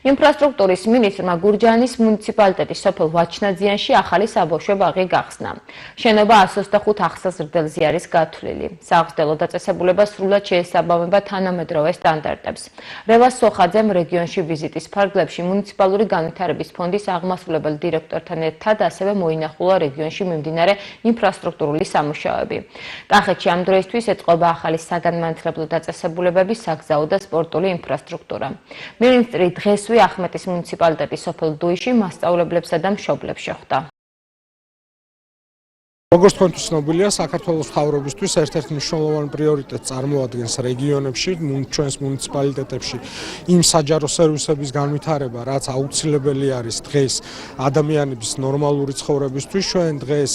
ინფრასტრუქტურის მინისტრმა გურჯაანის მუნიციპალიტეტის სოფელ ვაჩნაძიანში ახალი საბავშვო ბაღი გახსნა. შენობა 125 ახსაზრდელზე არის გათვლილი. სააღრდელო დაწესებულება სრულად შეესაბამება თანამედროვე სტანდარტებს. რევას სოხაძემ რეგიონში ვიზიტის ფარგლებში მუნიციპალური განვითარების ფონდის აღმასრულებელ დირექტორთან ერთად ასევე მოინახულა რეგიონში მიმდინარე ინფრასტრუქტურული სამუშაოები. კახეთში ამ დროისთვის ეწყობა ახალი საგანმანათლებლო დაწესებულებები, საგზაო და სპორტული ინფრასტრუქტურა. მინისტრი დღესვე ახმეტის მუნიციპალიტეტის სოფელ დუიში მასწავლებლებსა და მშობლებს შეხვდა. Როგორც თქვენთვის ცნობილია, საქართველოს მთავრობისთვის ერთ-ერთი მნიშვნელოვანი პრიორიტეტი წარმოადგენს რეგიონებში, ჩვენს მუნიციპალიტეტებში იმ საჯარო სერვისების განვითარება, რაც აუცილებელი არის დღეს ადამიანების ნორმალური ცხოვრებისთვის. ჩვენ დღეს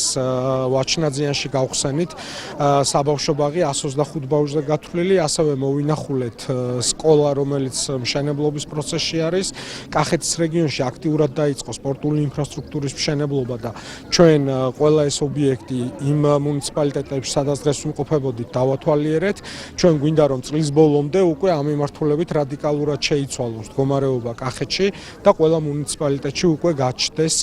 ვაჩნაძიანში გავხსენით საბავშვო ბაღი 125 ბავშვზე გათვლილი, ასევე მოვინახულეთ სკოლა, რომელიც მშენებლობის პროცესში არის. კახეთის რეგიონში აქტიურად დაიწყო სპორტული ინფრასტრუქტურის მშენებლობა და ჩვენ ყველა ეს ობიექტი იმ მუნიციპალიტეტებში, სადაც დღეს ვიმყოფებოდით, დავათვალიერეთ. ჩვენ გვინდა რომ წლის ბოლომდე უკვე ამ მიმართულებით რადიკალურად შეიცვალოს მდგომარეობა კახეთში და ყველა მუნიციპალიტეტში უკვე გაჩნდეს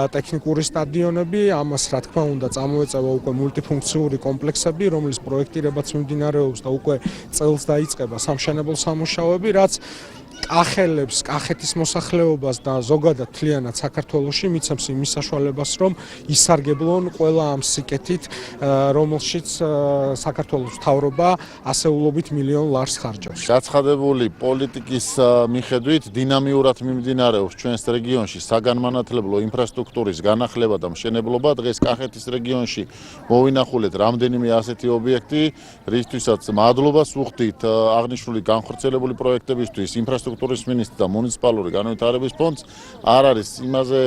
ტექნიკური სტადიონები. ამას რა თქმა უნდა წამოეწევა უკვე მულტიფუნქციური კომპლექსები, რომლის პროექტირებაც მიმდინარეობს და უკვე წელს დაიწყება სამშენებლო სამუშაოები, რაც კახელებს, კახეთის მოსახლეობას და ზოგადად მთლიანად საქართველოში მიცემს იმის საშუალებას, რომ ისარგებლონ ყველა ამ სიკეთით, რომელშიც საქართველოს მთავრობა ასეულობით მილიონ ლარს ხარჯავს. გაცხადებული პოლიტიკის მიხედვით დინამიურად მიმდინარეობს ჩვენს რეგიონში საგანმანათლებლო ინფრასტრუქტურის განახლება და მშენებლობა. დღეს კახეთის რეგიონში მოვინახულეთ რამდენიმე ასეთი ობიექტი, რისთვისაც მადლობას ვუხდით აღნიშნული განხორციელებული პროექტებისთვის ინფრასტრუქტურის მინისტრს და მუნიციპალური განვითარების ფონდს. არ არის იმაზე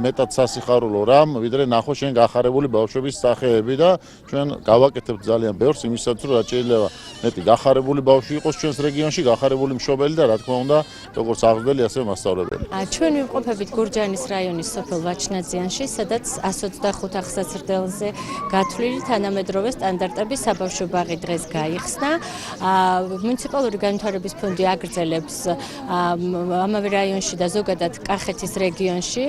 მეტად სასიხარულო რამ, ვიდრე ნახო შენ გახარებული ბავშვების სახეები და ჩვენ გავაკეთებთ ძალიან ბევრს იმისაც, რომ რაც შეიძლება მეტი გახარებული ბავშვი იყოს ჩვენს რეგიონში, გახარებული მშობელი და რა თქმა უნდა, როგორც აღზრდელი, ასევე მასწავლებელი. ჩვენ ვიმყოფებით გურჯაანის რაიონის სოფელ ვაჩნაძიანში, სადაც 125 ახსაზრდელზე გათვლილი თანამედროვე სტანდარტების საბავშვო ბაღი დღეს გაიხსნა. მუნიციპალური განვითარების ფონდი აგრძელებს ამავე რაიონში და ზოგადად კახეთის რეგიონში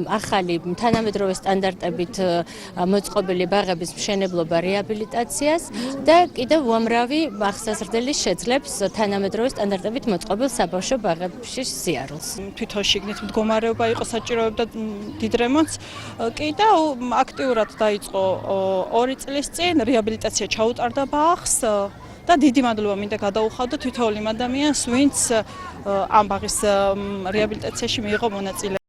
ახალი თანამედროვე სტანდარტებით მოწყობილი ბაღების მშენებლობა, რეაბილიტაციას და კიდევ უამრავი ახსაზრდელი შეძლებს თანამედროვე სტანდარტებით მოწყობილ საბავშვო ბაღებში სიარულს. თვითონ შიგნით მდგომარეობა იყო საჭიროებდა დიდ რემონტს. კი და აქტიურად დაიწყო 2 წლის წინ რეაბილიტაცია ჩაუტარდა ბაღს. და დიდი მადლობა მინდა გადაუხადო თითოეულ იმ ადამიანს, ვინც ამ ბაღის რეაბილიტაციაში მიიღო მონაწილეობა.